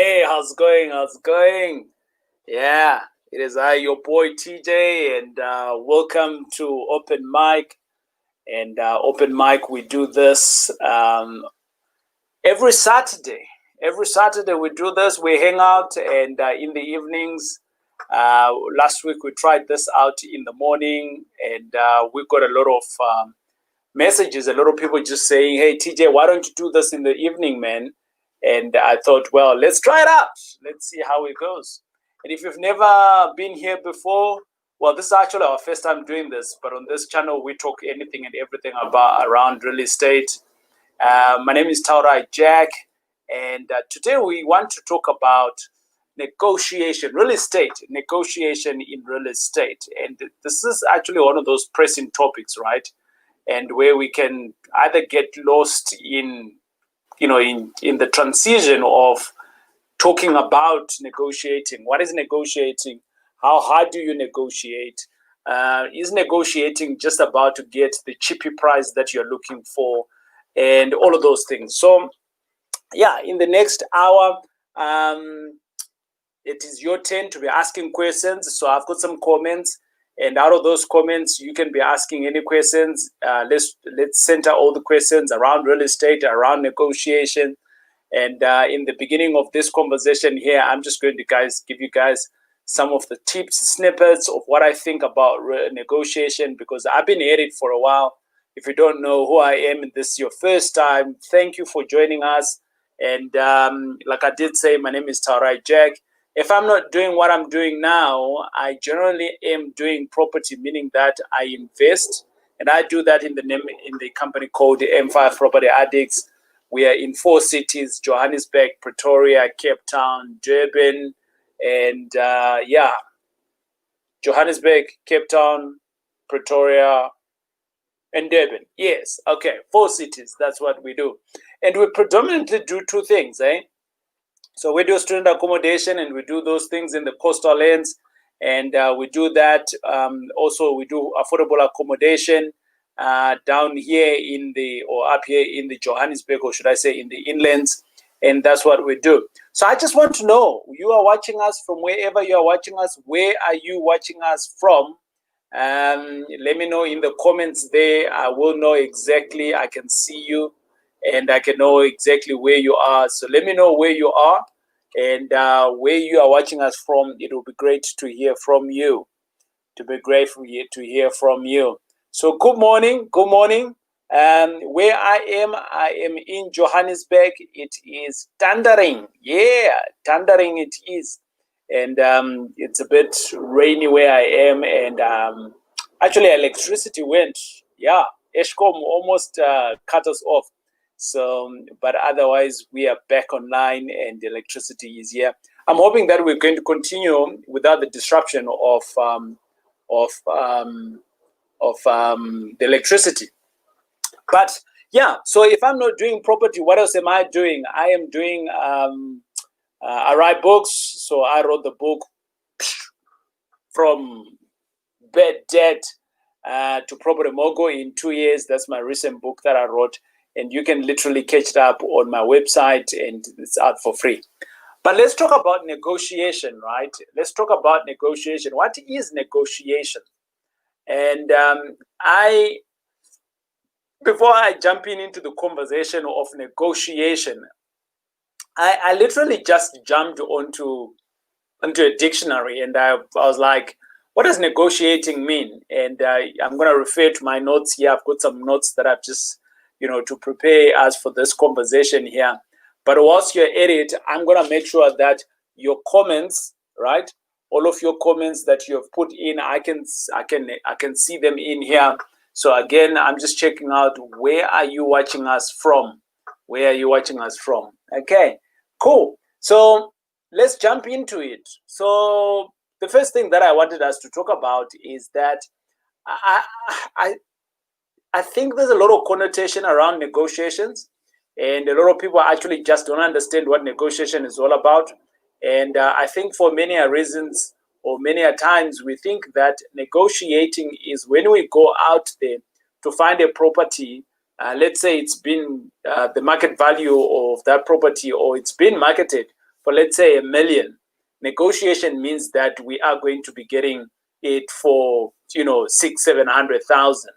Hey, how's it going? How's it going? Yeah, it is I, your boy TJ, and welcome to Open Mic. And Open Mic, we do this every Saturday. Every Saturday we do this. We hang out, and in the evenings. Last week we tried this out in the morning, and we got a lot of messages. A lot of people just saying, "Hey TJ, why don't you do this in the evening, man?" And I thought, well, let's try it out. Let's see how it goes. And if you've never been here before, well, this is actually our first time doing this. But on this channel, we talk anything and everything about around real estate. My name is Taurai Jack, and today we want to talk about negotiation, real estate, negotiation in real estate. And this is actually one of those pressing topics, right? And where we can either get lost in the transition of talking about negotiating. What is negotiating? How hard do you negotiate? Is negotiating just about to get the cheapy price that you're looking for, and all of those things? So yeah, in the next hour, it is your turn to be asking questions. So I've got some comments, and out of those comments, you can be asking any questions. Let's center all the questions around real estate, around negotiation. And in the beginning of this conversation here, I'm just going to give you guys some of the tips, snippets of what I think about negotiation, because I've been at it for a while. If you don't know who I am and this is your first time, thank you for joining us. And like I did say, my name is Taurai Jack. If I'm not doing what I'm doing now, I generally am doing property, meaning that I invest, and I do that in the company called M5 Property Addicts. We are in 4 cities: Johannesburg, Pretoria, Cape Town, Durban, and Johannesburg, Cape Town, Pretoria, and Durban. Yes, okay, 4 cities. That's what we do, and we predominantly do 2 things, eh? So we do student accommodation, and we do those things in the coastal lands, and we do that. Also, we do affordable accommodation down here up here in the Johannesburg, or should I say in the inlands, and that's what we do. So I just want to know, you are watching us from wherever you are watching us. Where are you watching us from? Let me know in the comments there. I will know exactly. I can see you, and I can know exactly where you are. So let me know where you are and where you are watching us from. It will be great to hear from you. To be grateful to hear from you. So good morning. Good morning. Where I am in Johannesburg. It is thundering. Yeah, thundering it is. And it's a bit rainy where I am. And actually, electricity went. Yeah, Eskom almost cut us off. So, but otherwise, we are back online and the electricity is here. I'm hoping that we're going to continue without the disruption of the electricity. But yeah, so if I'm not doing property, what else am I doing? I am doing, I write books. So I wrote the book From Bad Debt to Property Mogul in 2 years. That's my recent book that I wrote. And you can literally catch it up on my website, and it's out for free. But let's talk about negotiation, right? Let's talk about negotiation. What is negotiation? And before I jump into the conversation of negotiation, I literally just jumped onto a dictionary, and I was like, what does negotiating mean? And I'm going to refer to my notes here. I've got some notes that I've just to prepare us for this conversation here. But whilst you're at it, I'm going to make sure that your comments, right? All of your comments that you have put in, I can see them in here. So again, I'm just checking out, where are you watching us from? Where are you watching us from? Okay, cool. So let's jump into it. So the first thing that I wanted us to talk about is that I think there's a lot of connotation around negotiations, and a lot of people actually just don't understand what negotiation is all about. And I think for many reasons, or many times, we think that negotiating is when we go out there to find a property. Let's say it's been the market value of that property, or it's been marketed for let's say 1 million, negotiation means that we are going to be getting it for 600,000, 700,000.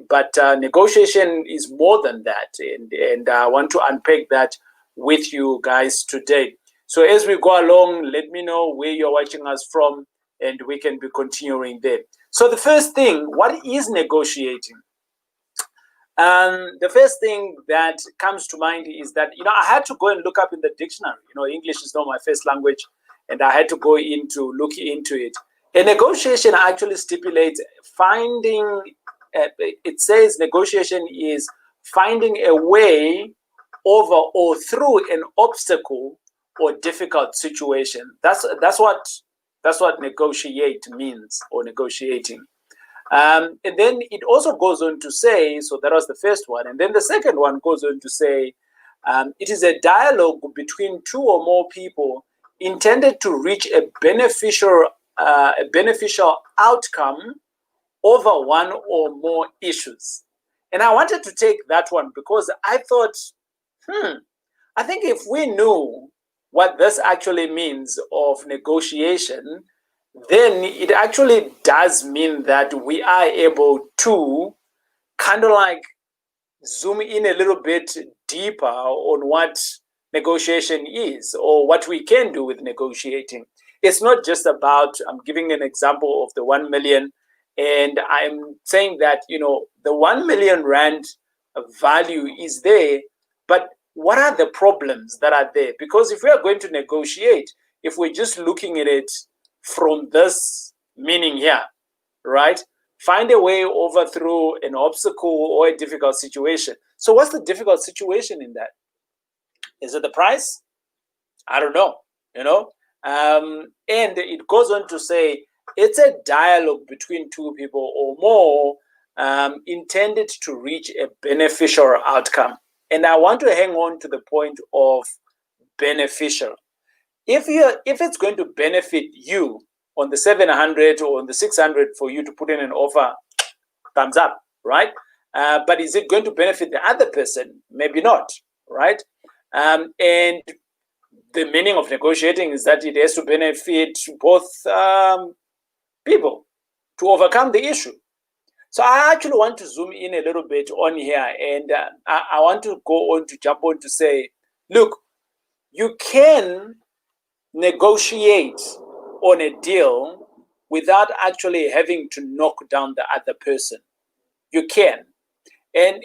But negotiation is more than that, and I want to unpack that with you guys today. So as we go along, let me know where you're watching us from, and we can be continuing there. So the first thing, what is negotiating? The first thing that comes to mind is that, I had to go and look up in the dictionary. English is not my first language, and I had to go look into it. A negotiation actually stipulates finding, it says negotiation is finding a way over or through an obstacle or difficult situation. That's what negotiate means, or negotiating. And then it also goes on to say, so that was the first one. And then the second one goes on to say, it is a dialogue between two or more people intended to reach a beneficial outcome over one or more issues. And I wanted to take that one because I thought, I think if we knew what this actually means of negotiation, then it actually does mean that we are able to kind of like zoom in a little bit deeper on what negotiation is, or what we can do with negotiating. It's not just about, I'm giving an example of the 1 million, and I'm saying that, the 1 million rand value is there, but what are the problems that are there? Because if we are going to negotiate, if we're just looking at it from this meaning here, right? Find a way over through an obstacle or a difficult situation. So what's the difficult situation in that? Is it the price? I don't know, and it goes on to say it's a dialogue between two people or more, intended to reach a beneficial outcome. And I want to hang on to the point of beneficial. If it's going to benefit you on the 700 or on the 600 for you to put in an offer, thumbs up, right? But is it going to benefit the other person? Maybe not, right? And the meaning of negotiating is that it has to benefit both people to overcome the issue. So I actually want to zoom in a little bit on here, and I want to jump on to say, look, you can negotiate on a deal without actually having to knock down the other person. You can. And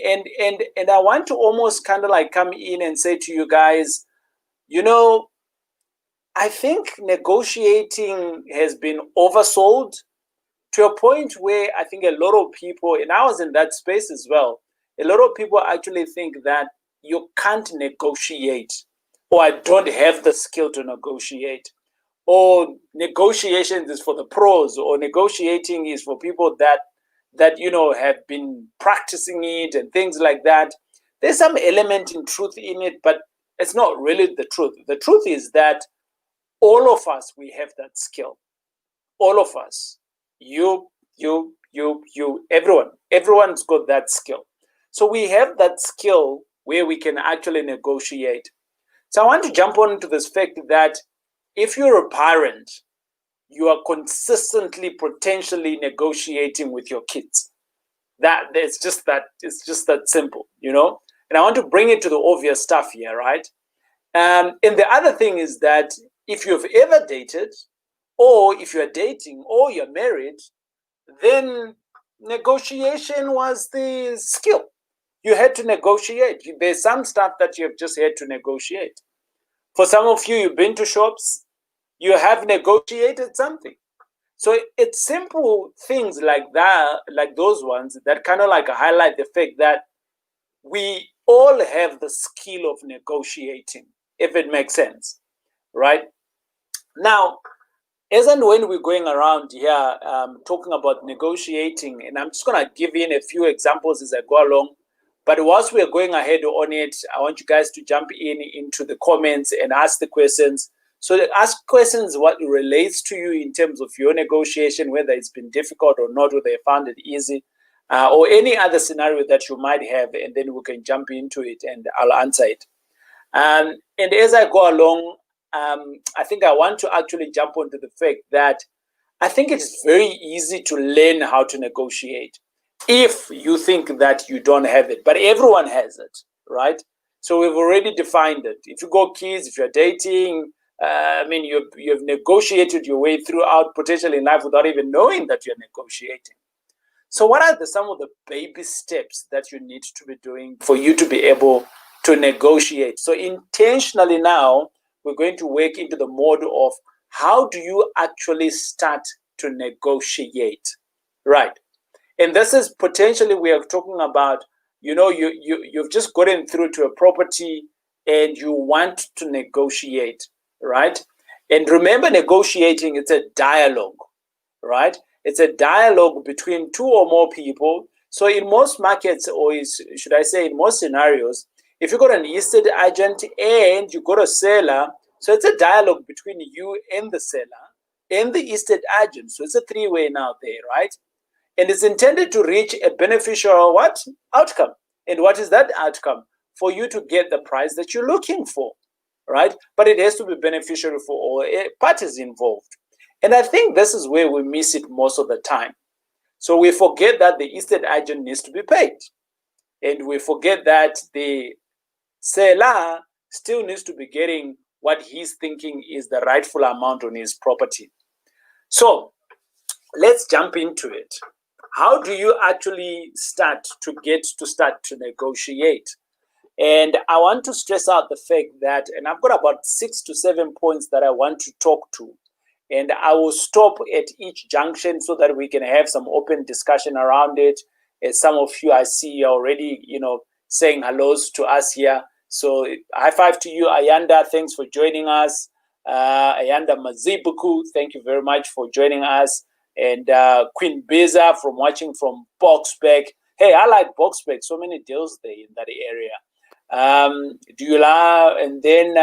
I want to almost kind of like come in and say to you guys, I think negotiating has been oversold to a point where I think a lot of people, and I was in that space as well, a lot of people actually think that you can't negotiate, or I don't have the skill to negotiate, or negotiations is for the pros, or negotiating is for people that have been practicing it and things like that. There's some element in truth in it, but it's not really the truth. The truth is that all of us, we have that skill. All of us. You, everyone's got that skill. So we have that skill where we can actually negotiate. So I want to jump on to this fact that if you're a parent, you are consistently potentially negotiating with your kids. It's just that simple, And I want to bring it to the obvious stuff here, right? And the other thing is that if you've ever dated, or if you're dating, or you're married, then negotiation was the skill. You had to negotiate. There's some stuff that you've just had to negotiate. For some of you, you've been to shops, you have negotiated something. So it's simple things like that, like those ones, that kind of like highlight the fact that we all have the skill of negotiating, if it makes sense, right? Now, as and when we're going around here talking about negotiating, and I'm just going to give in a few examples as I go along, but whilst we're going ahead on it, I want you guys to jump into the comments and ask the questions. So ask questions what relates to you in terms of your negotiation, whether it's been difficult or not, whether you found it easy, or any other scenario that you might have, and then we can jump into it and I'll answer it. And as I go along, I think I want to actually jump onto the fact that I think it is very easy to learn how to negotiate if you think that you don't have it, but everyone has it, right? So we've already defined it. If you go kids, if you're dating, you've negotiated your way throughout potentially in life without even knowing that you're negotiating. So what are some of the baby steps that you need to be doing for you to be able to negotiate? So intentionally now, we're going to work into the mode of how do you actually start to negotiate, right? And this is potentially we are talking about, you've just gotten through to a property and you want to negotiate, right? And remember, negotiating, it's a dialogue, right? It's a dialogue between two or more people. So in most markets, should I say in most scenarios, if you got an estate agent and you got a seller, so it's a dialogue between you and the seller and the estate agent. So it's a three-way now there, right? And it's intended to reach a beneficial outcome. And what is that outcome? For you to get the price that you're looking for, right? But it has to be beneficial for all parties involved. And I think this is where we miss it most of the time. So we forget that the estate agent needs to be paid. And we forget that the seller still needs to be getting what he's thinking is the rightful amount on his property. So let's jump into it. How do you actually start to negotiate? And I want to stress out the fact that, and I've got about 6 to 7 points that I want to talk to. And I will stop at each junction so that we can have some open discussion around it. As some of you I see already, saying hellos to us here. So high five to you, Ayanda. Thanks for joining us. Ayanda Mazibuku, thank you very much for joining us. And Queen Beza watching from Boxbeck. Hey, I like Boxbeck. So many deals there in that area. Dula, and then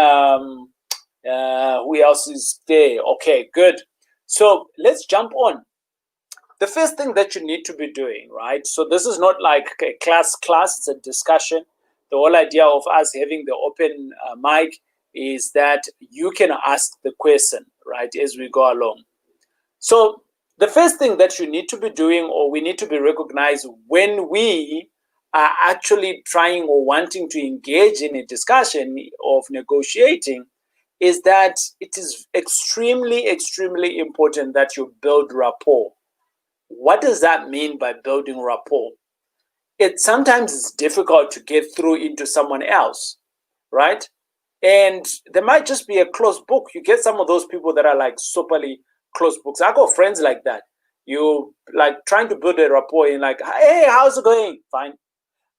who else is there? Okay, good. So let's jump on. The first thing that you need to be doing, right? So this is not like a class, it's a discussion. The whole idea of us having the open mic is that you can ask the question, right, as we go along. So the first thing that you need to be doing, or we need to be recognized when we are actually trying or wanting to engage in a discussion of negotiating, is that it is extremely, extremely important that you build rapport. What does that mean by building rapport? Sometimes it's difficult to get through into someone else, right? And there might just be a closed book. You get some of those people that are like superly closed books. I got friends like that. You like trying to build a rapport and like, hey, how's it going? Fine.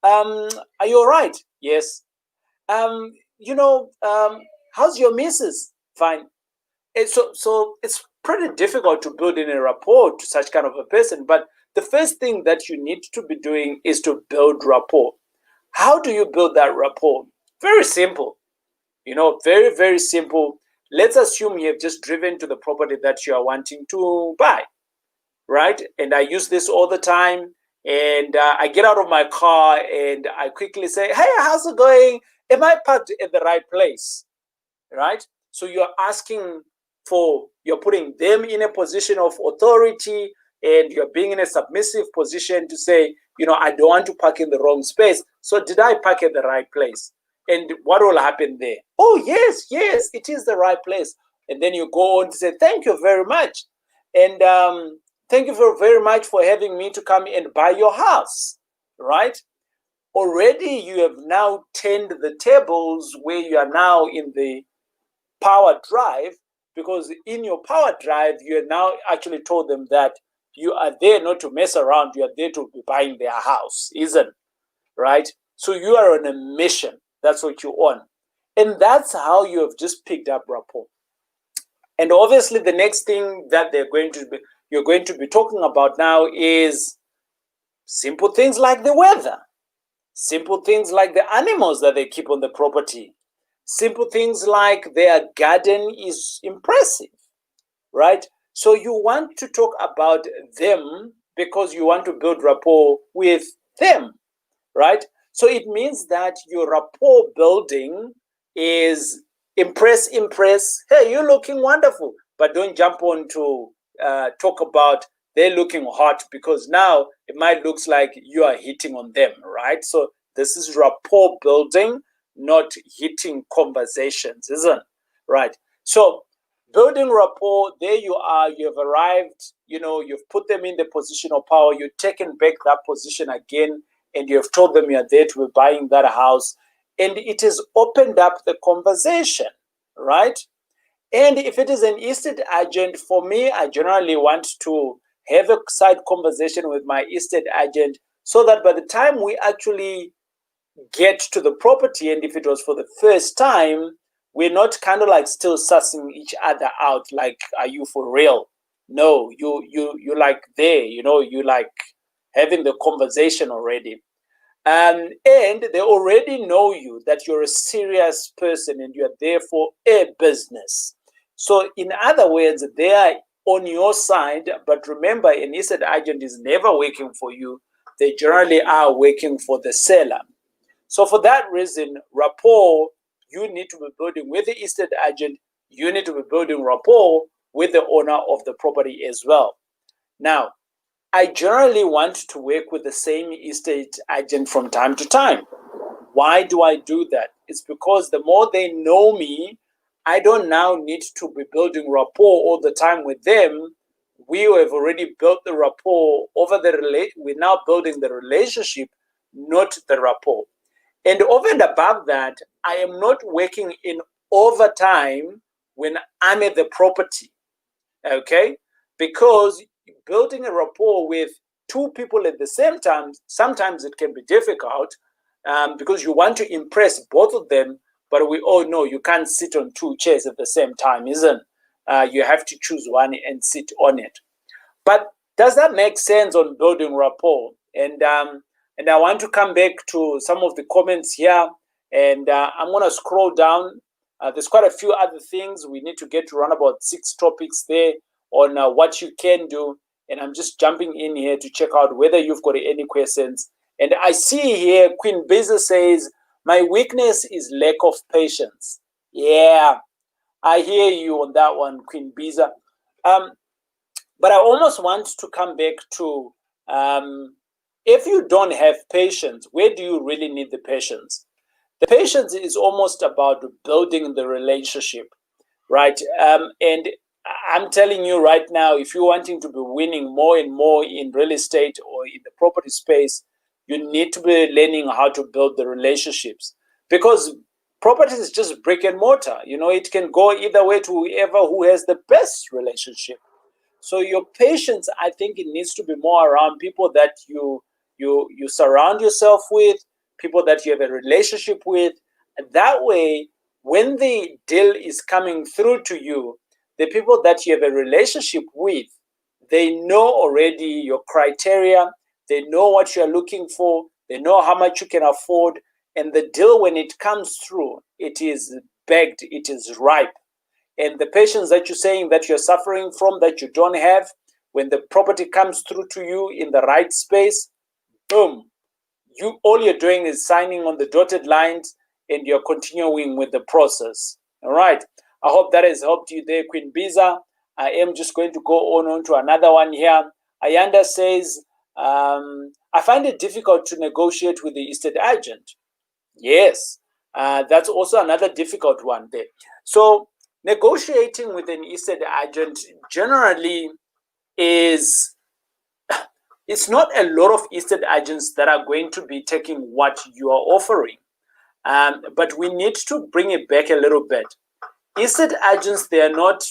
Are you all right? Yes. How's your missus? Fine. And so it's pretty difficult to build in a rapport to such kind of a person. But the first thing that you need to be doing is to build rapport. How do you build that rapport? Very simple. Very, very simple. Let's assume you have just driven to the property that you are wanting to buy, right? And I use this all the time. And I get out of my car and I quickly say, hey, how's it going? Am I parked at the right place, right? So you're you're putting them in a position of authority and you're being in a submissive position to say, I don't want to park in the wrong space. So did I park at the right place? And what will happen there? Oh, yes, it is the right place. And then you go on to say, thank you very much. And thank you very much for having me to come and buy your house, right? Already you have now turned the tables where you are now in the power drive, because in your power drive, you have now actually told them that you are there not to mess around. You are there to be buying their house, isn't it? Right? So you are on a mission. That's what you're on. And that's how you have just picked up rapport. And obviously the next thing that you're going to be talking about now is simple things like the weather, simple things like the animals that they keep on the property, simple things like their garden is impressive, right? So you want to talk about them because you want to build rapport with them, right? So it means that your rapport building is impress. Hey, you're looking wonderful, but don't jump on to talk about they're looking hot, because now it might looks like you are hitting on them, right? So this is rapport building, not hitting conversations, isn't it? Right. So building rapport, there you are, you've arrived, you've put them in the position of power, you've taken back that position again, and you've told them you're there to be buying that house, and it has opened up the conversation, right? And if it is an estate agent, for me, I generally want to have a side conversation with my estate agent, so that by the time we actually get to the property, and if it was for the first time, we're not kind of like still sussing each other out, like, are you for real? No, you like there, you like having the conversation already. And they already know you, that you're a serious person and you're there for a business. So in other words, they are on your side. But remember, an estate agent is never working for you. They generally are working for the seller. So for that reason, rapport, you need to be building with the estate agent. You need to be building rapport with the owner of the property as well. Now, I generally want to work with the same estate agent from time to time. Why do I do that? It's because the more they know me, I don't now need to be building rapport all the time with them. We have already built the rapport over we're now building the relationship, not the rapport. And over and above that, I am not working in overtime when I'm at the property, okay? Because building a rapport with two people at the same time, sometimes it can be difficult, because you want to impress both of them, but we all know you can't sit on two chairs at the same time, isn't it? You have to choose one and sit on it. But does that make sense on building rapport? And I want to come back to some of the comments here, and I'm going to scroll down. There's quite a few other things. We need to get to around about 6 topics there on what you can do. And I'm just jumping in here to check out whether you've got any questions. And I see here Queen Biza says, my weakness is lack of patience. Yeah, I hear you on that one, Queen Biza. But I almost want to come back to, if you don't have patience, where do you really need the patience? The patience is almost about building the relationship, right? And I'm telling you right now, if you're wanting to be winning more and more in real estate or in the property space, you need to be learning how to build the relationships, because property is just brick and mortar. It can go either way to whoever who has the best relationship. So your patience, I think it needs to be more around people that you surround yourself with, people that you have a relationship with. That way, when the deal is coming through to you, the people that you have a relationship with, they know already your criteria, they know what you're looking for, they know how much you can afford, and the deal, when it comes through, it is bagged, it is ripe. And the patience that you're saying that you're suffering from, that you don't have, when the property comes through to you in the right space, boom, all you're doing is signing on the dotted lines, and you're continuing with the process. All right. I hope that has helped you there, Queen Biza. I am just going to go on to another one here. Ayanda says, I find it difficult to negotiate with the estate agent. Yes, that's also another difficult one there. So negotiating with an estate agent generally is, it's not a lot of estate agents that are going to be taking what you are offering. But we need to bring it back a little bit. Estate agents, they are not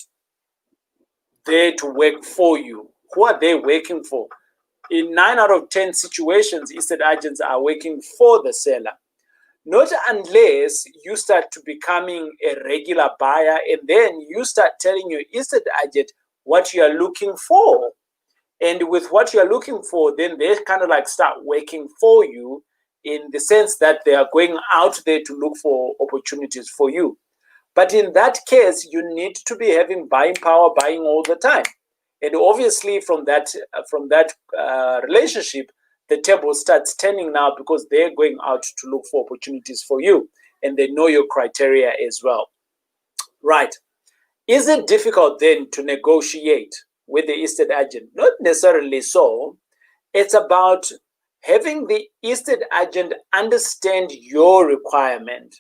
there to work for you. Who are they working for? In 9 out of 10 situations, estate agents are working for the seller. Not unless you start to becoming a regular buyer, and then you start telling your estate agent what you are looking for. And with what you're looking for, then they kind of like start working for you, in the sense that they are going out there to look for opportunities for you. But in that case, you need to be having buying power, buying all the time. And obviously from that relationship, the table starts turning now, because they're going out to look for opportunities for you. and they know your criteria as well. Right. Is it difficult then to negotiate with the estate agent? Not necessarily so. It's about having the estate agent understand your requirement,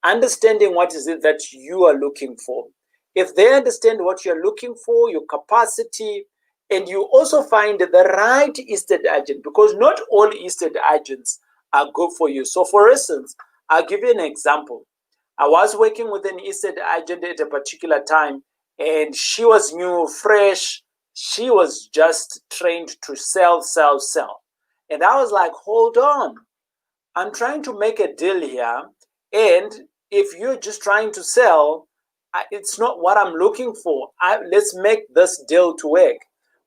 understanding what is it that you are looking for. If they understand what you're looking for, your capacity, and you also find the right estate agent, because not all estate agents are good for you. So for instance, I'll give you an example. I was working with an estate agent at a particular time, and she was new, fresh. She was just trained to sell, sell, sell. And I was like, hold on. I'm trying to make a deal here. And if you're just trying to sell, it's not what I'm looking for. Let's make this deal to work.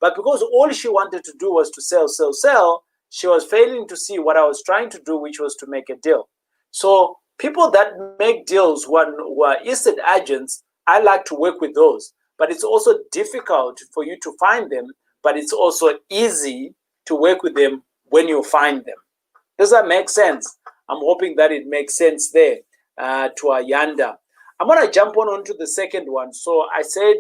But because all she wanted to do was to sell, sell, sell, she was failing to see what I was trying to do, which was to make a deal. So people that make deals who are estate agents, I like to work with those. But it's also difficult for you to find them, but it's also easy to work with them when you find them. Does that make sense? I'm hoping that it makes sense there to Ayanda. I'm going to jump onto the second one. So I said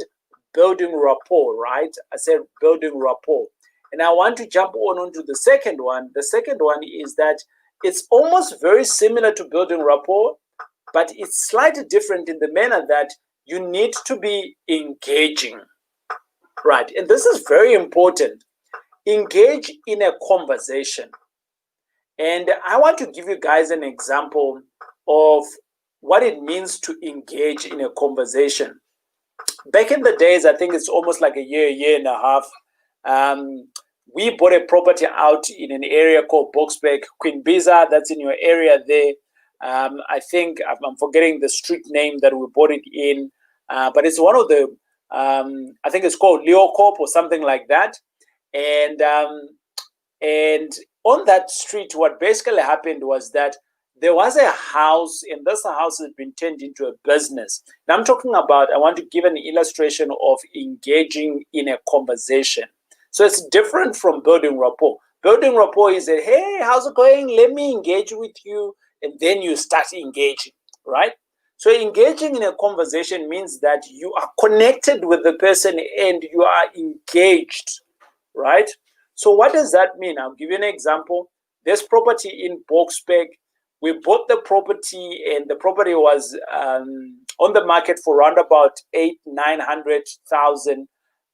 building rapport, right? I said building rapport. And I want to jump onto the second one. The second one is that it's almost very similar to building rapport, but it's slightly different in the manner that you need to be engaging, right? And this is very important. Engage in a conversation. And I want to give you guys an example of what it means to engage in a conversation. Back in the days, I think it's almost like a year and a half, we bought a property out in an area called Boksburg, Queen Biza, that's in your area there. I think I'm forgetting the street name that we bought it in, but it's one of the, I think it's called Leocorp or something like that. And on that street, what basically happened was that there was a house, and this house has been turned into a business. Now I'm talking about, I want to give an illustration of engaging in a conversation. So it's different from building rapport. Building rapport is that, hey, how's it going? Let me engage with you. And then you start engaging, right? So engaging in a conversation means that you are connected with the person and you are engaged, right? So what does that mean? I'll give you an example. This property in Boksburg, we bought the property, and the property was on the market for around about 800,000-900,000.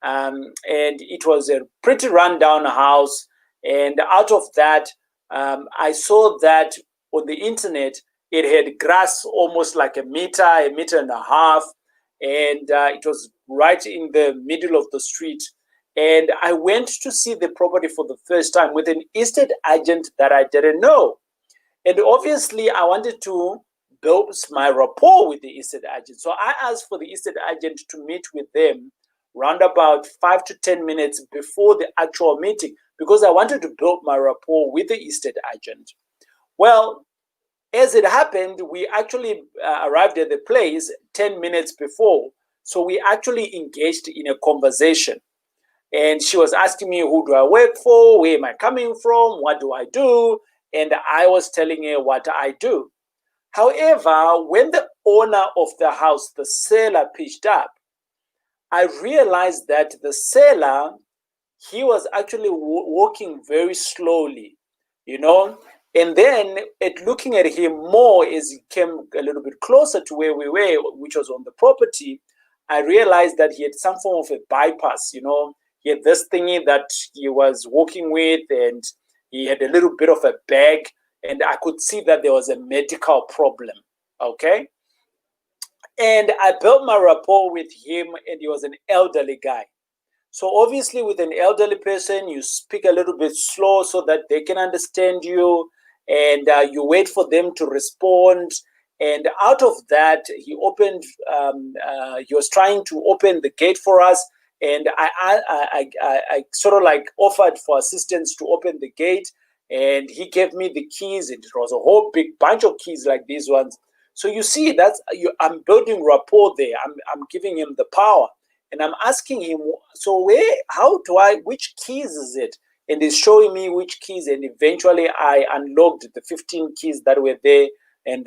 And it was a pretty rundown house. And out of that, I saw that on the internet, it had grass almost like a meter and a half. And it was right in the middle of the street. And I went to see the property for the first time with an estate agent that I didn't know. And obviously, I wanted to build my rapport with the estate agent. So I asked for the estate agent to meet with them round about 5 to 10 minutes before the actual meeting, because I wanted to build my rapport with the estate agent. Well, as it happened, we actually arrived at the place 10 minutes before. So we actually engaged in a conversation. And she was asking me, who do I work for? Where am I coming from? What do I do? And I was telling her what I do. However, when the owner of the house, the seller, pitched up, I realized that the seller, he was actually walking very slowly, you know. And then at looking at him more as he came a little bit closer to where we were, which was on the property, I realized that he had some form of a bypass, you know. He had this thingy that he was walking with, and he had a little bit of a bag, and I could see that there was a medical problem, okay? And I built my rapport with him, and he was an elderly guy. So obviously with an elderly person, you speak a little bit slow so that they can understand you, and you wait for them to respond. And out of that, he opened, he was trying to open the gate for us, and I sort of like offered for assistance to open the gate, and he gave me the keys. It was a whole big bunch of keys like these ones. So you see, I'm building rapport there. I'm giving him the power, and I'm asking him, so which keys is it? And he's showing me which keys, and eventually I unlocked the 15 keys that were there, and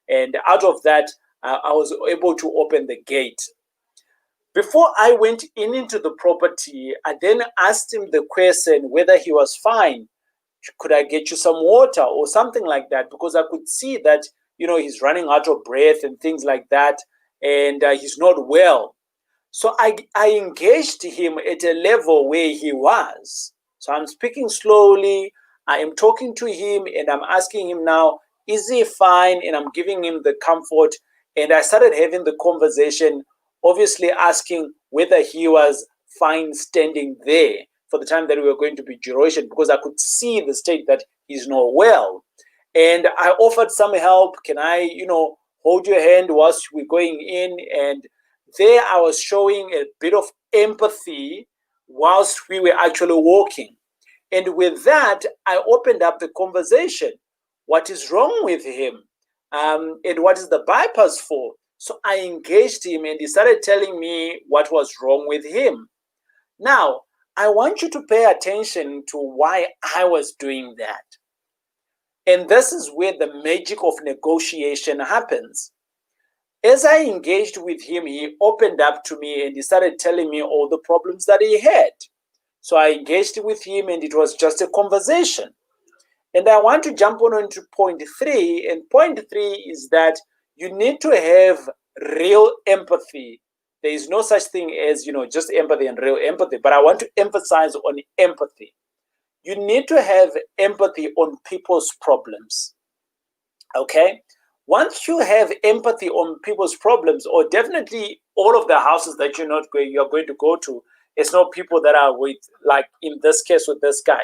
And out of that, I was able to open the gate. Before I went into the property, I then asked him the question whether he was fine. Could I get you some water or something like that? Because I could see that, he's running out of breath and things like that, and he's not well. So I engaged him at a level where he was. So I'm speaking slowly, I am talking to him, and I'm asking him now, is he fine? And I'm giving him the comfort. And I started having the conversation, obviously asking whether he was fine standing there for the time that we were going to be duration, because I could see the state that he's not well. And I offered some help. Can I, hold your hand whilst we're going in? And there I was showing a bit of empathy whilst we were actually walking. And with that, I opened up the conversation. What is wrong with him? And what is the bypass for? So I engaged him, and he started telling me what was wrong with him. Now, I want you to pay attention to why I was doing that. And this is where the magic of negotiation happens. As I engaged with him, he opened up to me and he started telling me all the problems that he had. So I engaged with him, and it was just a conversation. And I want to jump on into point 3. And point 3 is that you need to have real empathy. There is no such thing as, just empathy and real empathy. But I want to emphasize on empathy. You need to have empathy on people's problems. Okay? Once you have empathy on people's problems, or definitely all of the houses that you're going to go to, it's not people that are with, like in this case with this guy.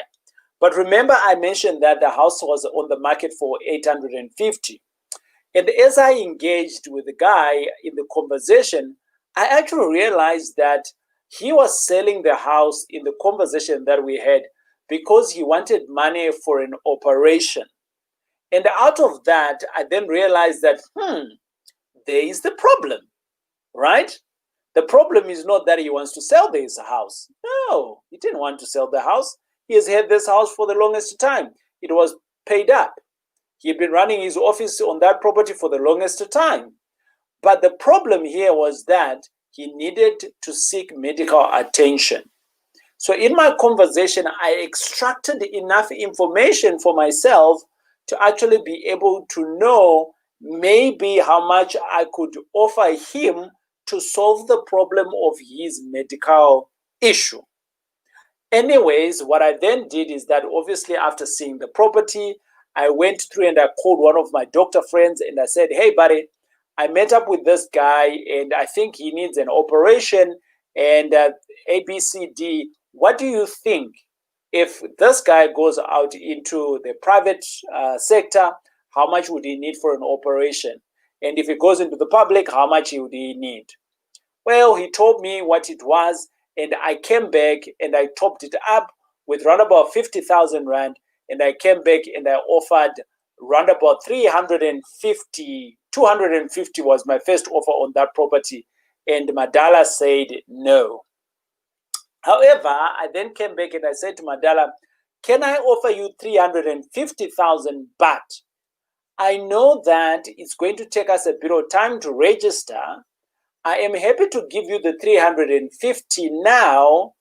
But remember, I mentioned that the house was on the market for 850. And as I engaged with the guy in the conversation, I actually realized that he was selling the house in the conversation that we had because he wanted money for an operation. And out of that, I then realized that, there is the problem, right? The problem is not that he wants to sell this house. No, he didn't want to sell the house. He has had this house for the longest time. It was paid up. He had been running his office on that property for the longest time. But the problem here was that he needed to seek medical attention. So in my conversation, I extracted enough information for myself to actually be able to know maybe how much I could offer him to solve the problem of his medical issue. Anyways, what I then did is that obviously after seeing the property, I went through and I called one of my doctor friends and I said, hey, buddy, I met up with this guy and I think he needs an operation and ABCD. What do you think if this guy goes out into the private sector? How much would he need for an operation? And if he goes into the public, how much would he need? Well, he told me what it was, and I came back and I topped it up with round about 50,000 rand, and I came back and I offered round about 350, 250 was my first offer on that property, and Madala said no. However, I then came back and I said to Madala, can I offer you 350,000, but I know that it's going to take us a bit of time to register. I am happy to give you the 350 now,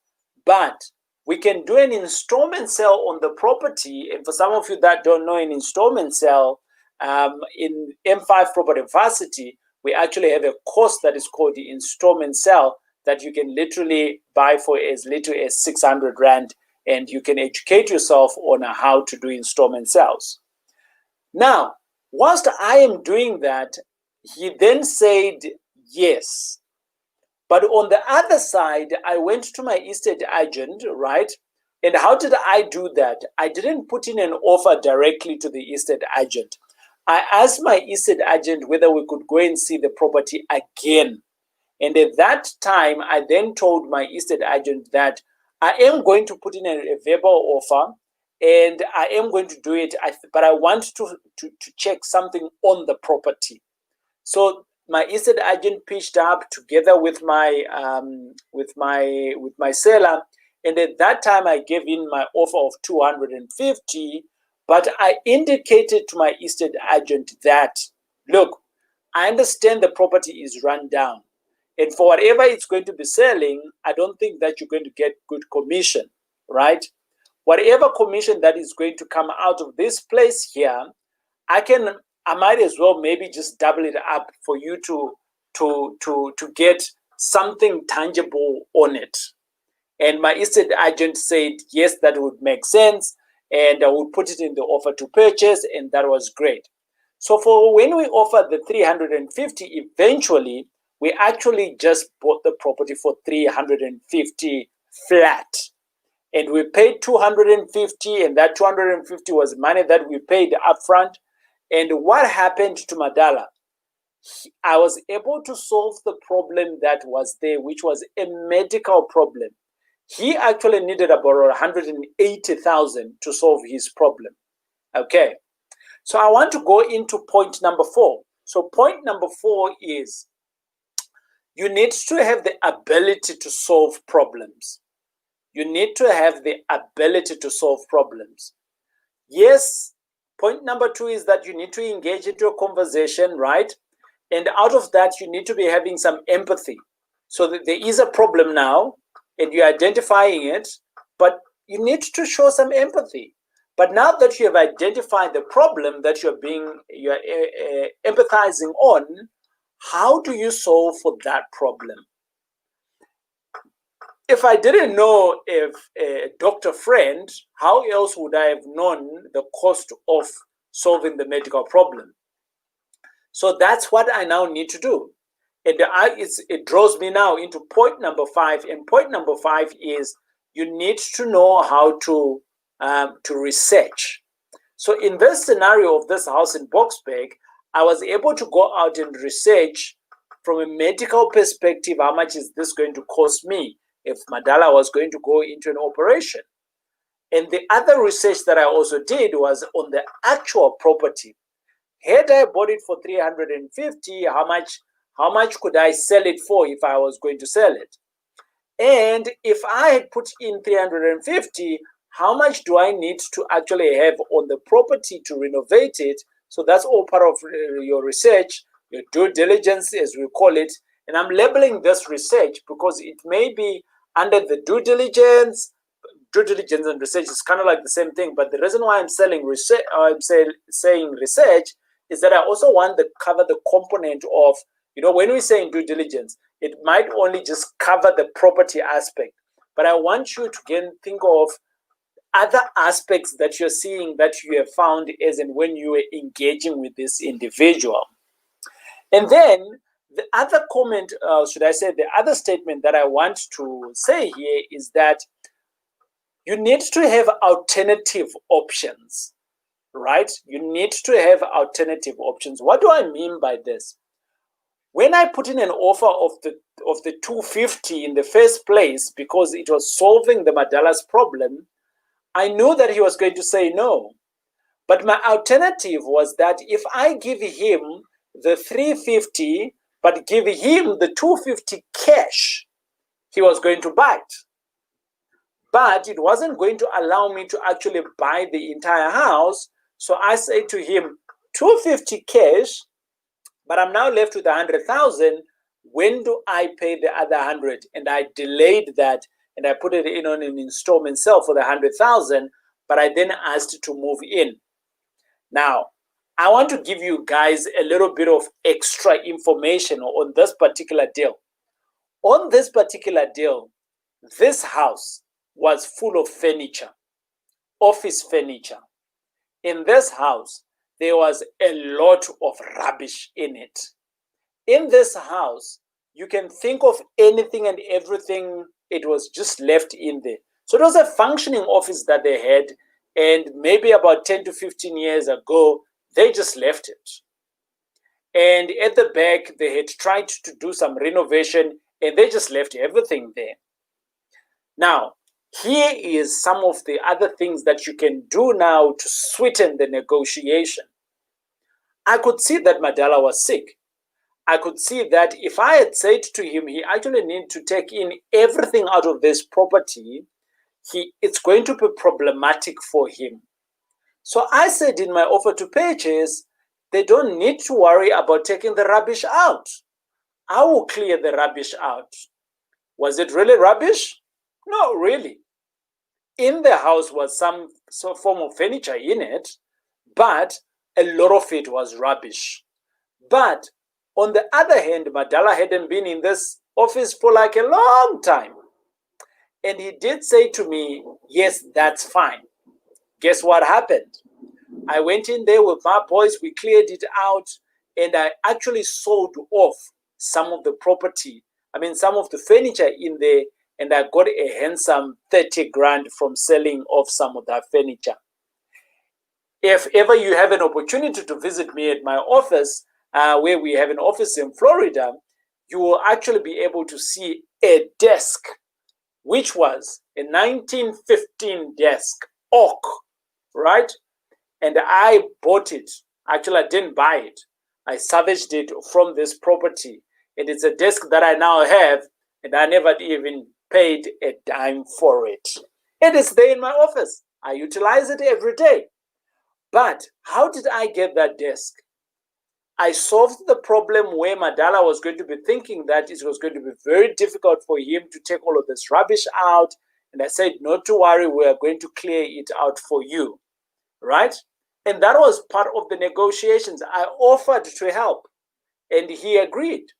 but we can do an installment sale on the property. And for some of you that don't know an installment sale, in M5 Property Varsity, we actually have a course that is called the installment sale that you can literally buy for as little as 600 Rand, and you can educate yourself on how to do installment sales. Now, whilst I am doing that, he then said yes. But on the other side, I went to my estate agent, right? And how did I do that? I didn't put in an offer directly to the estate agent. I asked my estate agent whether we could go and see the property again. And at that time, I then told my estate agent that I am going to put in a verbal offer and I am going to do it, but I want to check something on the property. So my estate agent pitched up together with my seller, and at that time I gave in my offer of 250. But I indicated to my estate agent that, look, I understand the property is run down, and for whatever it's going to be selling, I don't think that you're going to get good commission, right? Whatever commission that is going to come out of this place here, I might as well maybe just double it up for you to get something tangible on it. And my estate agent said, yes, that would make sense. And I would put it in the offer to purchase. And that was great. So for when we offered the 350, eventually, we actually just bought the property for 350 flat. And we paid 250, and that 250 was money that we paid upfront. And what happened to Madala? I was able to solve the problem that was there, which was a medical problem. He actually needed about 180,000 to solve his problem. Okay. So I want to go into point number 4. So point number 4 is you need to have the ability to solve problems. You need to have the ability to solve problems. Yes, point number 2 is that you need to engage into a conversation, right? And out of that, you need to be having some empathy. So that there is a problem now, and you're identifying it, but you need to show some empathy. But now that you have identified the problem that you're empathizing on, how do you solve for that problem? If I didn't know if a doctor friend, how else would I have known the cost of solving the medical problem? So that's what I now need to do. And it draws me now into point number 5. And point number 5 is you need to know how to research. So in this scenario of this house in Boksburg, I was able to go out and research from a medical perspective, how much is this going to cost me if Madala was going to go into an operation. And the other research that I also did was on the actual property. Had I bought it for 350, how much could I sell it for if I was going to sell it? And if I had put in 350, how much do I need to actually have on the property to renovate it? So that's all part of your research, your due diligence, as we call it. And I'm labeling this research because it may be under the due diligence. Due diligence and research is kind of like the same thing. But the reason why I'm saying research is that I also want to cover the component of, when we say in due diligence, it might only just cover the property aspect. But I want you to again think of other aspects that you're seeing that you have found as and when you are engaging with this individual. And then the other comment, the other statement that I want to say here is that you need to have alternative options, right? You need to have alternative options. What do I mean by this? When I put in an offer of the 250 in the first place, because it was solving the Madala's problem, I knew that he was going to say no. But my alternative was that if I give him the 350, but give him the 250 cash, he was going to buy it. But it wasn't going to allow me to actually buy the entire house. So I said to him, 250 cash, but I'm now left with 100,000. When do I pay the other 100? And I delayed that, and I put it in on an installment sale for the 100,000. But I then asked to move in. Now, I want to give you guys a little bit of extra information on this particular deal. On this particular deal, this house was full of furniture, office furniture. In this house, there was a lot of rubbish in it. In this house, you can think of anything and everything. It was just left in there. So it was a functioning office that they had, and maybe about 10 to 15 years ago, they just left it. And at the back, they had tried to do some renovation, and they just left everything there. Now, here is some of the other things that you can do now to sweeten the negotiation. I could see that Madala was sick. I could see that if I had said to him, he actually needs to take in everything out of this property, it's going to be problematic for him. So I said in my offer to purchase, they don't need to worry about taking the rubbish out. I will clear the rubbish out. Was it really rubbish? No, really. In the house was some form of furniture in it, but a lot of it was rubbish. But on the other hand, Madala hadn't been in this office for like a long time. And he did say to me, yes, that's fine. Guess what happened? I went in there with my boys, we cleared it out, and I actually sold off some of the property. Some of the furniture in there, and I got a handsome 30 grand from selling off some of that furniture. If ever you have an opportunity to visit me at my office, where we have an office in Florida, you will actually be able to see a desk, which was a 1915 desk, oak, right? And I bought it. Actually, I didn't buy it. I salvaged it from this property. And it's a desk that I now have, and I never even paid a dime for it. It is there in my office. I utilize it every day. But how did I get that desk? I solved the problem where Madala was going to be thinking that it was going to be very difficult for him to take all of this rubbish out. And I said, not to worry, we are going to clear it out for you, right? And that was part of the negotiations. I offered to help, and he agreed.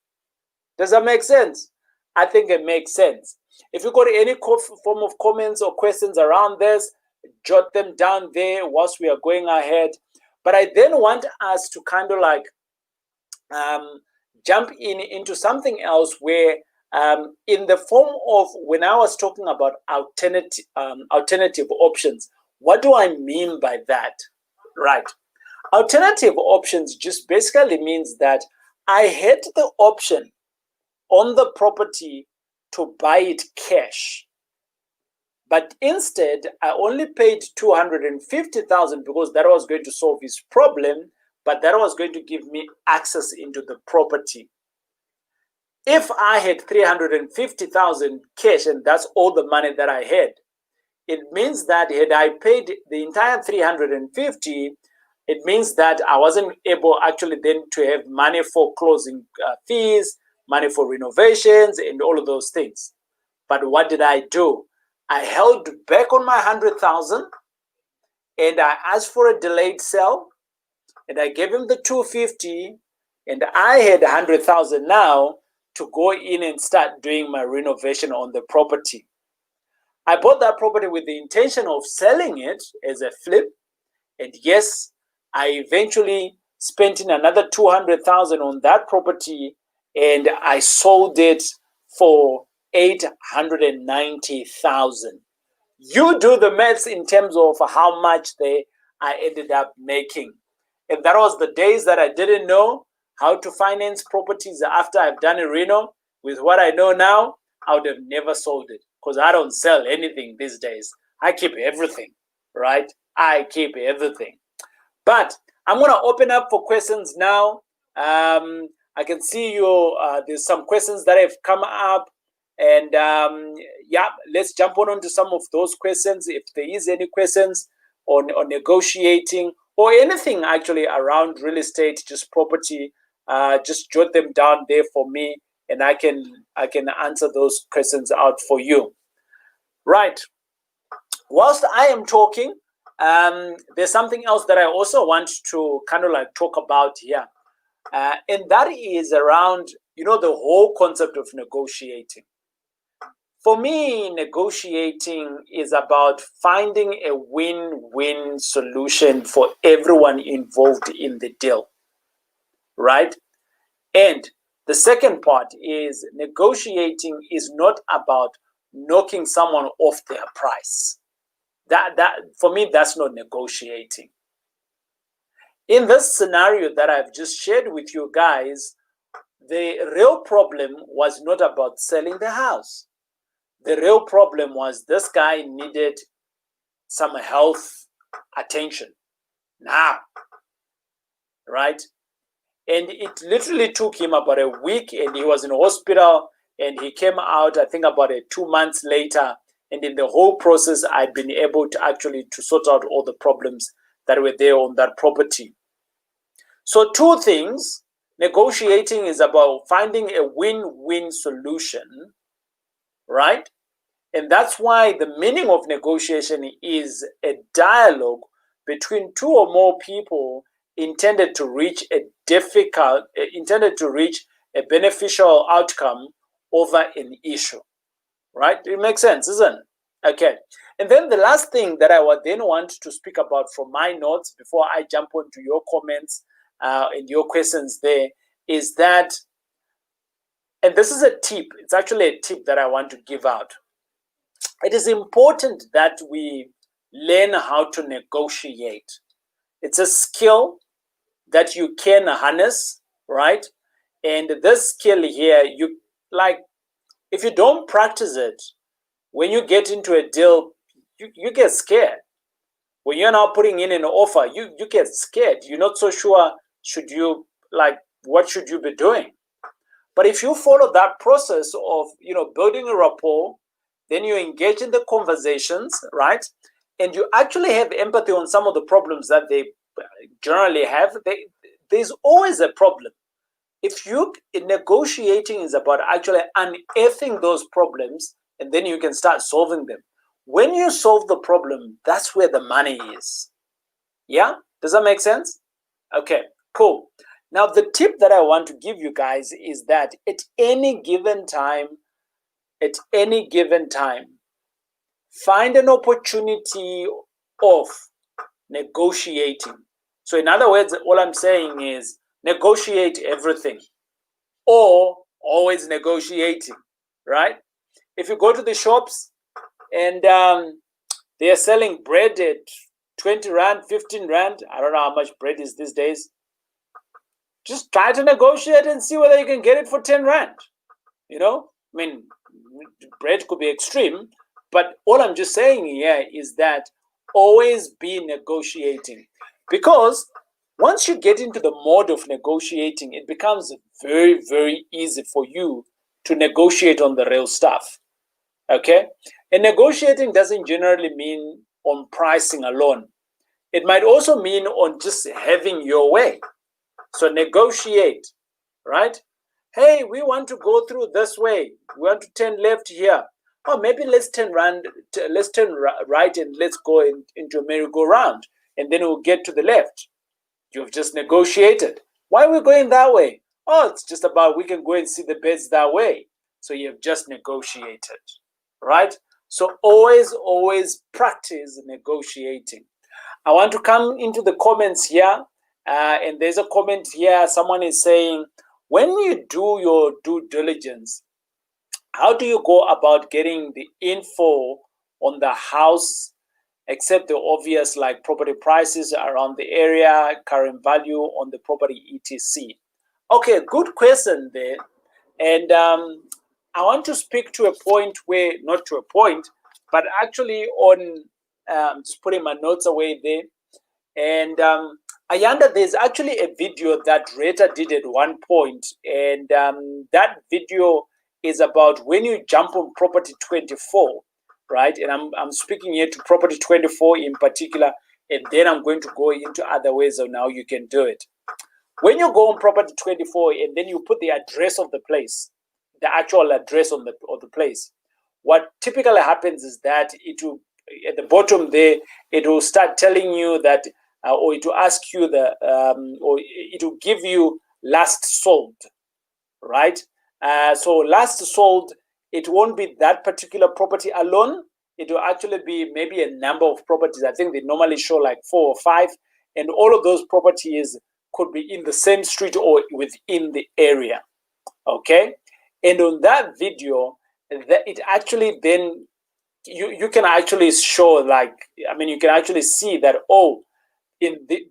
Does that make sense? I think it makes sense. If you got any form of comments or questions around this, jot them down there whilst we are going ahead. But I then want us to kind of like jump into something else where in the form of when I was talking about alternative options, what do I mean by that? Right. Alternative options just basically means that I had the option on the property to buy it cash. But instead, I only paid $250,000 because that was going to solve his problem, but that was going to give me access into the property. If I had $350,000 cash, and that's all the money that I had, it means that had I paid the entire $350,000, it means that I wasn't able actually then to have money for closing fees, money for renovations, and all of those things. But what did I do? I held back on my $100,000, and I asked for a delayed sale, and I gave him the $250,000, and I had $100,000 now to go in and start doing my renovation on the property. I bought that property with the intention of selling it as a flip, and yes, I eventually spent in another $200,000 on that property, and I sold it for $890,000. You do the maths in terms of how much I ended up making. And that was the days that I didn't know how to finance properties after I've done a reno. With what I know now, I would have never sold it because I don't sell anything these days. I keep everything, right? I keep everything. But I'm going to open up for questions now. I can see there's some questions that have come up. And yeah, let's jump on to some of those questions. If there is any questions on negotiating or anything actually around real estate, just property, just jot them down there for me, and I can answer those questions out for you. Right. Whilst I am talking, there's something else that I also want to kind of like talk about here, and that is around the whole concept of negotiating. For me, negotiating is about finding a win-win solution for everyone involved in the deal, right? And the second part is negotiating is not about knocking someone off their price. That for me, that's not negotiating. In this scenario that I've just shared with you guys, the real problem was not about selling the house. The real problem was this guy needed some health attention now, right? And it literally took him about a week, and he was in hospital, and he came out, I think, about 2 months later. And in the whole process, I'd been able to actually to sort out all the problems that were there on that property. So two things. Negotiating is about finding a win-win solution, right? And that's why the meaning of negotiation is a dialogue between two or more people intended to reach a beneficial outcome over an issue, right? It makes sense, isn't it? Okay. And then the last thing that I would then want to speak about from my notes before I jump onto your comments and your questions there is that, and this is a tip, it's actually a tip that I want to give out. It is important that we learn how to negotiate. It's a skill that you can harness, right? And this skill here, if you don't practice it, when you get into a deal, you get scared. When you're now putting in an offer, you get scared. You're not so sure, what should you be doing? But if you follow that process of, building a rapport, then you engage in the conversations, right? And you actually have empathy on some of the problems that they generally have. There's always a problem. Negotiating is about actually unearthing those problems, and then you can start solving them. When you solve the problem, that's where the money is. Yeah? Does that make sense? Okay, cool. Now, the tip that I want to give you guys is that at any given time, find an opportunity of negotiating. So in other words, all I'm saying is negotiate everything or always negotiating, right? If you go to the shops and they are selling bread at 20 Rand, 15 Rand, I don't know how much bread is these days, just try to negotiate and see whether you can get it for 10 Rand. Bread could be extreme, but all I'm just saying here is that always be negotiating, because once you get into the mode of negotiating, it becomes very, very easy for you to negotiate on the real stuff. Okay? And negotiating doesn't generally mean on pricing alone. It might also mean on just having your way. So negotiate, right? Hey, we want to go through this way. We want to turn left here. Oh, maybe let's turn right and let's go into a merry-go-round, and then we'll get to the left. You've just negotiated. Why are we going that way? Oh, it's just about we can go and see the beds that way. So you've just negotiated, right? So always practice negotiating. I want to come into the comments here, and there's a comment here. Someone is saying, when you do your due diligence, how do you go about getting the info on the house, except the obvious like property prices around the area, current value on the property, etc.? Okay, good question there. And I want to speak to a point where, not to a point, but actually on, just putting my notes away there. And Ayanda, there's actually a video that Rita did at one point, and that video is about when you jump on Property 24, right? And I'm speaking here to Property 24 in particular, and then I'm going to go into other ways of how you can do it. When you go on Property 24 and then you put the address of the place, the actual address of the place, what typically happens is that it will, at the bottom there, it will start telling you that, or it will ask you or it will give you last sold, right? So last sold, it won't be that particular property alone. It will actually be maybe a number of properties. I think they normally show like 4 or 5, and all of those properties could be in the same street or within the area. Okay, and on that video, it actually then you can actually show, you can actually see that, oh,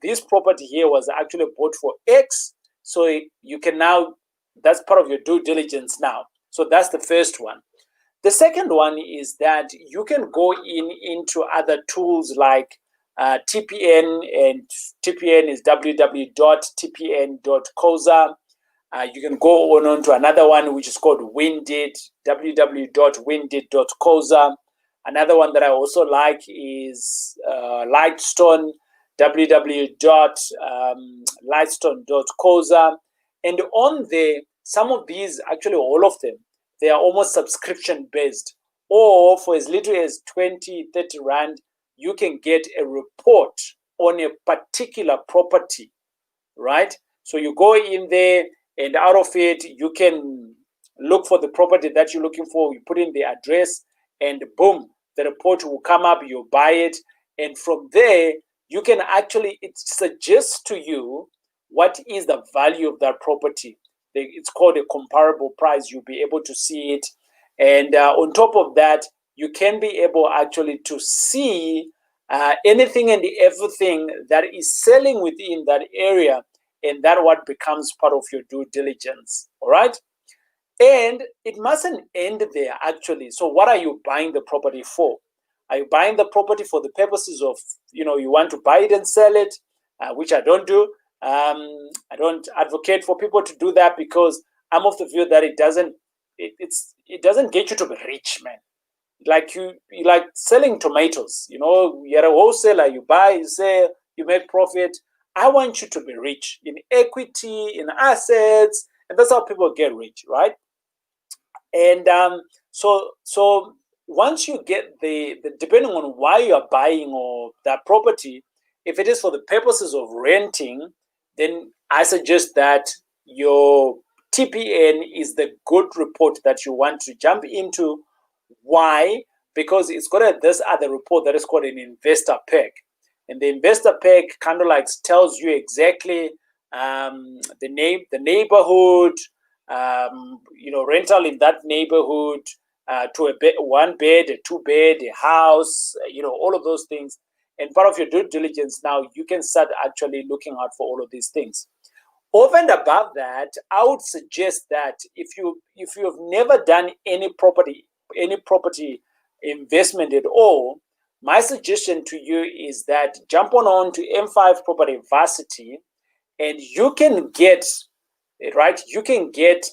this property here was actually bought for X. So you can now, that's part of your due diligence now. So that's the first one. The second one is that you can go into other tools like TPN, and TPN is www.tpn.coza. You can go on to another one which is called Windit, www.windit.coza. Another one that I also like is Lightstone, www.lightstone.coza. And on there, some of these, actually all of them, they are almost subscription based. Or for as little as 20, 30 Rand, you can get a report on a particular property, right? So you go in there, and out of it, you can look for the property that you're looking for. You put in the address, and boom, the report will come up. You buy it, and from there, you can actually, it suggests to you what is the value of that property. It's called a comparable price. You'll be able to see it, and on top of that, you can be able actually to see anything and everything that is selling within that area, and that what becomes part of your due diligence. All right, and it mustn't end there actually. So what are you buying the property for? Are you buying the property for the purposes of, you want to buy it and sell it, which I don't do. I don't advocate for people to do that, because I'm of the view that it doesn't get you to be rich, man. Like you like selling tomatoes. You're a wholesaler. You buy, you sell, you make profit. I want you to be rich in equity, in assets, and that's how people get rich, right? And so once you get the depending on why you are buying or that property, if it is for the purposes of renting, then I suggest that your TPN is the good report that you want to jump into. Why? Because it's got this other report that is called an investor pack. And the investor pack kind of like tells you exactly the neighborhood, rental in that neighborhood, to a bed, 1 bed, a 2 bed, a house, all of those things. And part of your due diligence now, you can start actually looking out for all of these things. Over and above that, I would suggest that if you've never done any property investment at all, my suggestion to you is that jump on to M5 Property Varsity, and you can get, right? You can get,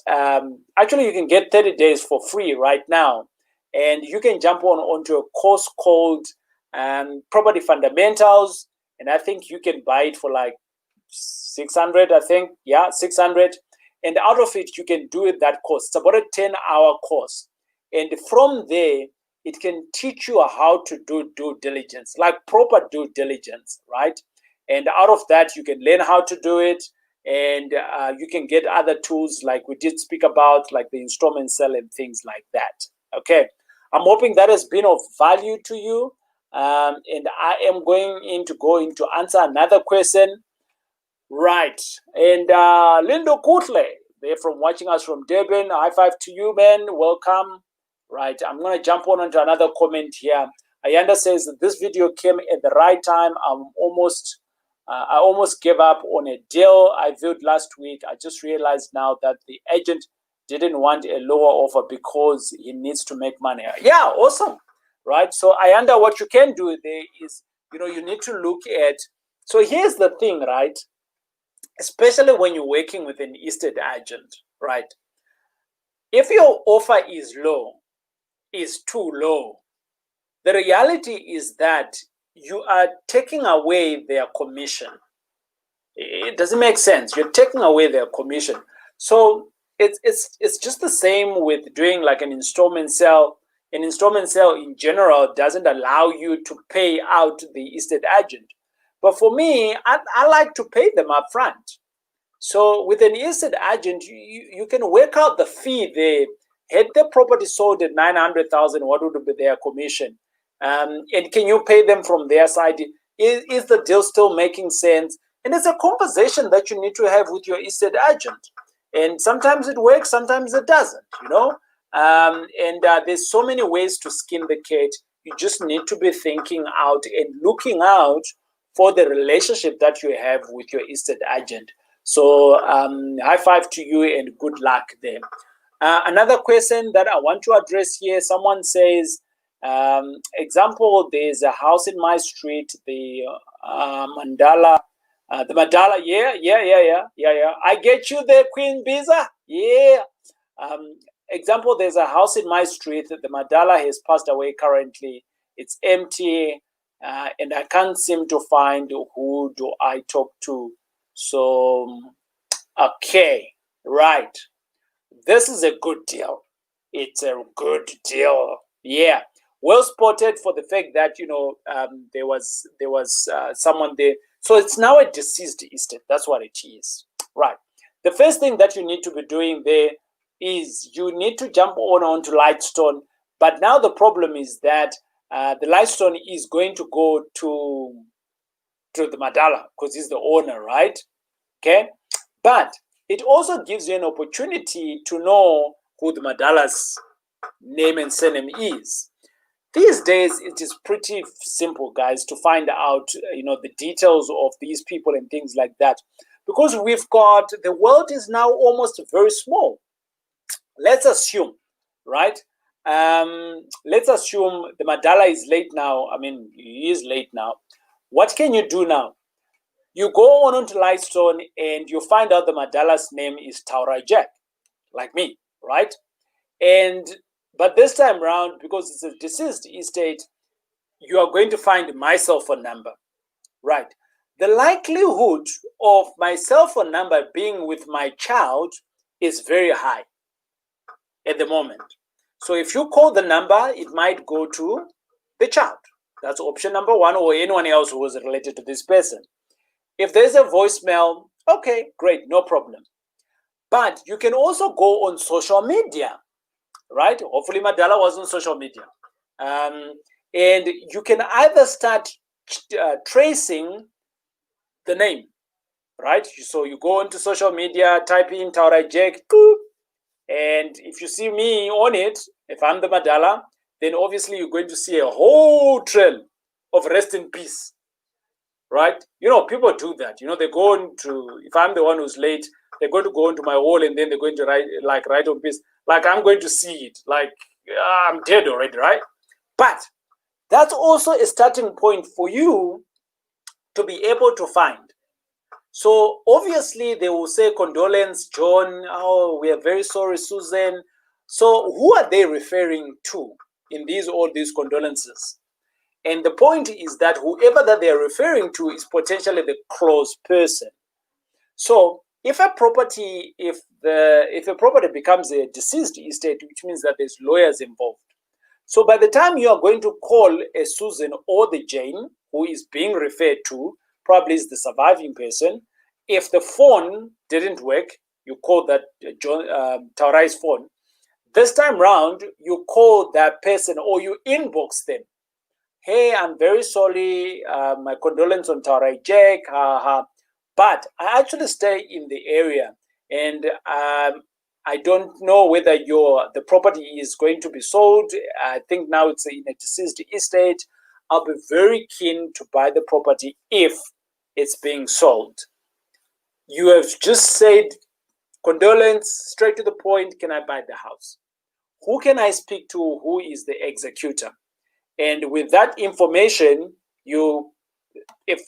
actually you can get 30 days for free right now. And you can jump onto a course called Property Fundamentals. And I think you can buy it for like 600, I think. Yeah, 600. And out of it, you can do it that course. It's about a 10-hour course. And from there, it can teach you how to do due diligence, like proper due diligence, right? And out of that, you can learn how to do it. And you can get other tools like we did speak about, like the installment sale and things like that. Okay. I'm hoping that has been of value to you. And I am going to answer another question. Right. And Lindo Kutle, they're from watching us from Durban. High five to you, man. Welcome. Right. I'm going to jump onto another comment here. Ayanda says that this video came at the right time. I almost gave up on a deal I viewed last week. I just realized now that the agent didn't want a lower offer because he needs to make money. Yeah, awesome. Right. So Ayanda, what you can do there is, you need to look at. So here's the thing, right? Especially when you're working with an estate agent, right? If your offer is too low, the reality is that you are taking away their commission. It doesn't make sense. You're taking away their commission. So it's just the same with doing like an installment sale. An installment sale in general doesn't allow you to pay out the estate agent. But for me, I like to pay them up front. So with an estate agent, you can work out the fee there. Had the property sold at 900,000, what would be their commission? And can you pay them from their side? Is the deal still making sense? And it's a conversation that you need to have with your estate agent. And sometimes it works, sometimes it doesn't, And there's so many ways to skin the cat. You just need to be thinking out and looking out for the relationship that you have with your estate agent. So high five to you and good luck there. Another question that I want to address here, someone says, example, there's a house in my street, the Mandala, yeah. I get you there, Queen Biza. Yeah. Example, there's a house in my street. The Mandala has passed away currently. It's empty. and I can't seem to find who do I talk to. So, okay, right. This is a good deal. It's a good deal. Yeah, well spotted for the fact that there was someone there. So it's now a deceased estate. That's what it is. Right. The first thing that you need to be doing there is you need to jump onto Lightstone. But now the problem is that the Lightstone is going to go to the Madala because he's the owner, right? Okay, but it also gives you an opportunity to know who the Madala's name and surname is. These days, it is pretty simple, guys, to find out, the details of these people and things like that, because the world is now almost very small. Let's assume, right? Let's assume the Madala is late now. I mean, he is late now. What can you do now? You go onto Lightstone and you find out the Madala's name is Taurai Jack, like me, right? But this time around, because it's a deceased estate, you are going to find my cell phone number, right? The likelihood of my cell phone number being with my child is very high at the moment. So if you call the number, it might go to the child. That's option number one, or anyone else who is related to this person. If there's a voicemail, okay, great, no problem. But you can also go on social media, right? Hopefully Madala was on social media. And you can either start tracing the name, right? So you go into social media, type in Taurai Jack, and if you see me on it, if I'm the Madala, then obviously you're going to see a whole trail of rest in peace. Right? People do that. They go into, if I'm the one who's late, they're going to go into my wall and then they're going to write on piece. Like I'm going to see it. Like I'm dead already, right? But that's also a starting point for you to be able to find. So obviously they will say condolence, John. Oh, we are very sorry, Susan. So who are they referring to in all these condolences? And the point is that whoever that they're referring to is potentially the close person. So if a property becomes a deceased estate, which means that there's lawyers involved. So by the time you are going to call a Susan or the Jane who is being referred to, probably is the surviving person. If the phone didn't work, you call that Taurai's phone. This time round, you call that person or you inbox them. Hey, I'm very sorry. My condolence on Taurai Jack. But I actually stay in the area, and I don't know whether the property is going to be sold. I think now it's in a deceased estate. I'll be very keen to buy the property if it's being sold. You have just said condolence, straight to the point. Can I buy the house? Who can I speak to? Who is the executor? And with that information, if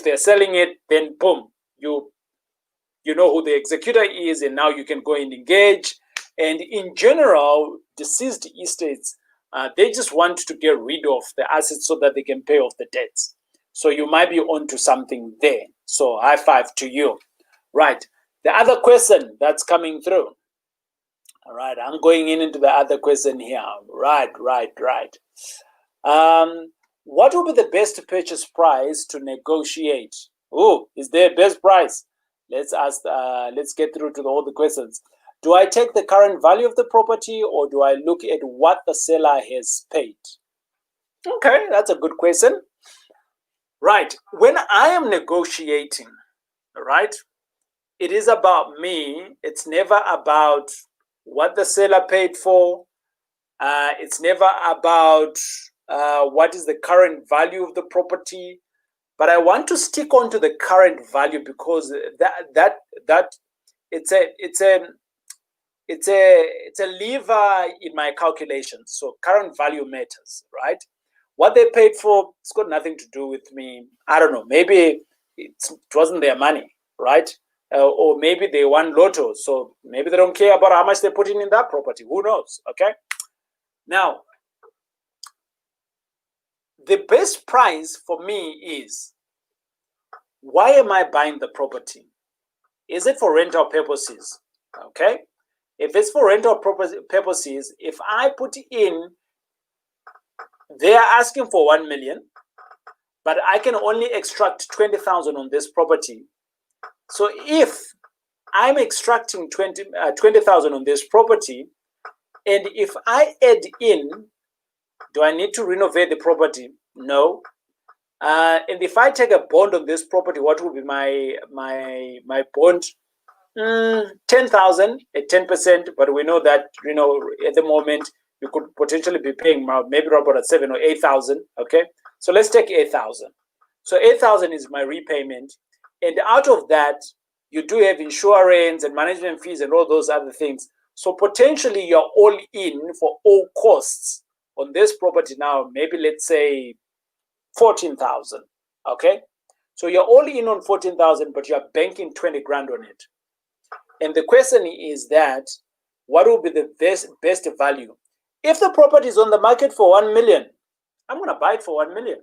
they're selling it, then boom, you know who the executor is, and now you can go and engage. And in general, deceased estates, they just want to get rid of the assets so that they can pay off the debts. So you might be onto something there. So high five to you. Right. The other question that's coming through. All right, I'm going into the other question here. Right. What will be the best purchase price to negotiate? Oh, is there a best price? Let's get through to all the questions. Do I take the current value of the property or do I look at what the seller has paid? Okay, that's a good question. Right, when I am negotiating, right, it is about me. It's never about what the seller paid for. It's never about what is the current value of the property, but I want to stick on to the current value because that it's a lever in my calculations. So current value matters, right? What they paid for, it's got nothing to do with me. I don't know. Maybe it wasn't their money, right? Or maybe they won lotto, so maybe they don't care about how much they're putting in that property. Who knows? Okay. Now, the best price for me is, why am I buying the property? Is it for rental purposes? Okay. If it's for rental purposes, if I put in, they are asking for 1 million, but I can only extract 20,000 on this property. So if I'm extracting 20,000 on this property, and if I add in, do I need to renovate the property? No. And if I take a bond on this property, what will be my bond? 10,000 at 10%, but we know that, at the moment you could potentially be paying maybe about 7 or 8,000. Okay, so let's take 8,000. So 8,000 is my repayment, and out of that you do have insurance and management fees and all those other things. So potentially you're all in for all costs on this property now, maybe let's say 14,000. Okay, so you're all in on 14,000, but you're banking 20 grand on it. And the question is that, what will be the best value? If the property is on the market for 1 million, I'm going to buy it for 1 million.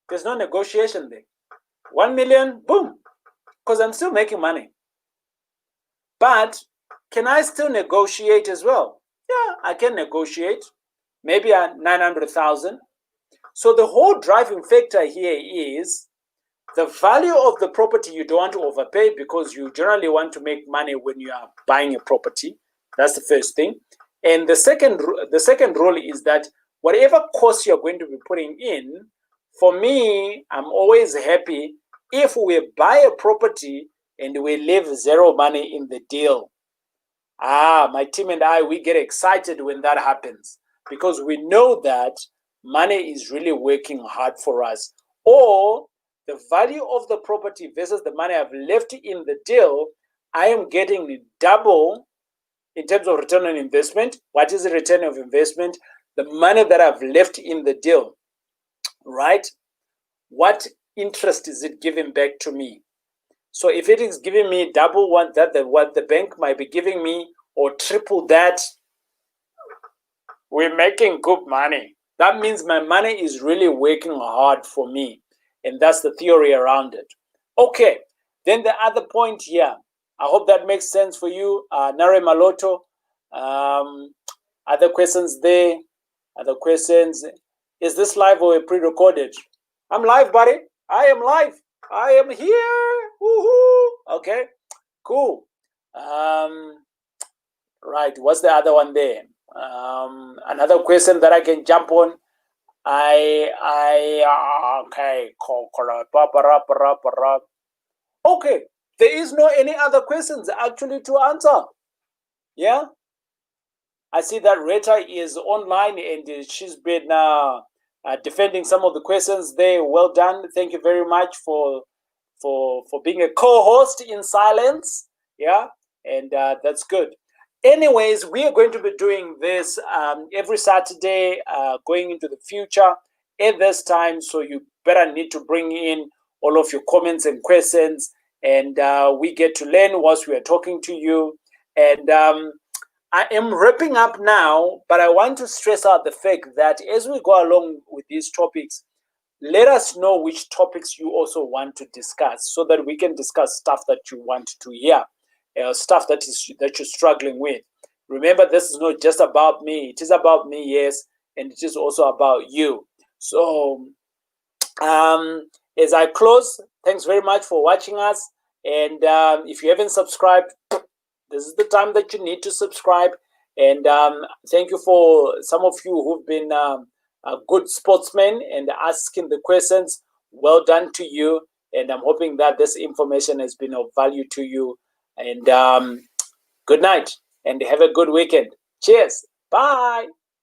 There's no negotiation there. 1 million, boom, because I'm still making money. But can I still negotiate as well? Yeah, I can negotiate. Maybe at 900,000. So the whole driving factor here is the value of the property. You don't want to overpay, because you generally want to make money when you are buying a property. That's the first thing. And the second rule is that whatever cost you're going to be putting in, for me, I'm always happy if we buy a property and we leave zero money in the deal. My team and I, we get excited when that happens, because we know that money is really working hard for us. Or the value of the property versus the money I've left in the deal, I am getting double in terms of return on investment. What is the return of investment? The money that I've left in the deal, right? What interest is it giving back to me? So if it is giving me double what the bank might be giving me, or triple that, we're making good money. That means my money is really working hard for me. And that's the theory around it. Okay, then the other point here, I hope that makes sense for you. Nare Maloto, other questions there? Other questions? Is this live or pre-recorded? I'm live, buddy. I am live. I am here. Woohoo! Okay, cool. Right, what's the other one there? Another question that I can jump on. Okay. Okay, there is no any other questions actually to answer. Yeah, I see that Rita is online and she's been defending some of the questions there. Well done. Thank you very much for being a co-host in silence. Yeah, and that's good. Anyways, we are going to be doing this every Saturday going into the future at this time. So you better need to bring in all of your comments and questions, and we get to learn whilst we are talking to you. And I am wrapping up now, but I want to stress out the fact that as we go along with these topics, let us know which topics you also want to discuss, so that we can discuss stuff that you want to hear. Stuff that you're struggling with. Remember, this is not just about me. It is about me, yes, and it is also about you. So as I close, thanks very much for watching us. And if you haven't subscribed, this is the time that you need to subscribe. And thank you for some of you who've been good sportsmen and asking the questions. Well done to you. And I'm hoping that this information has been of value to you. And good night and have a good weekend. Cheers. Bye.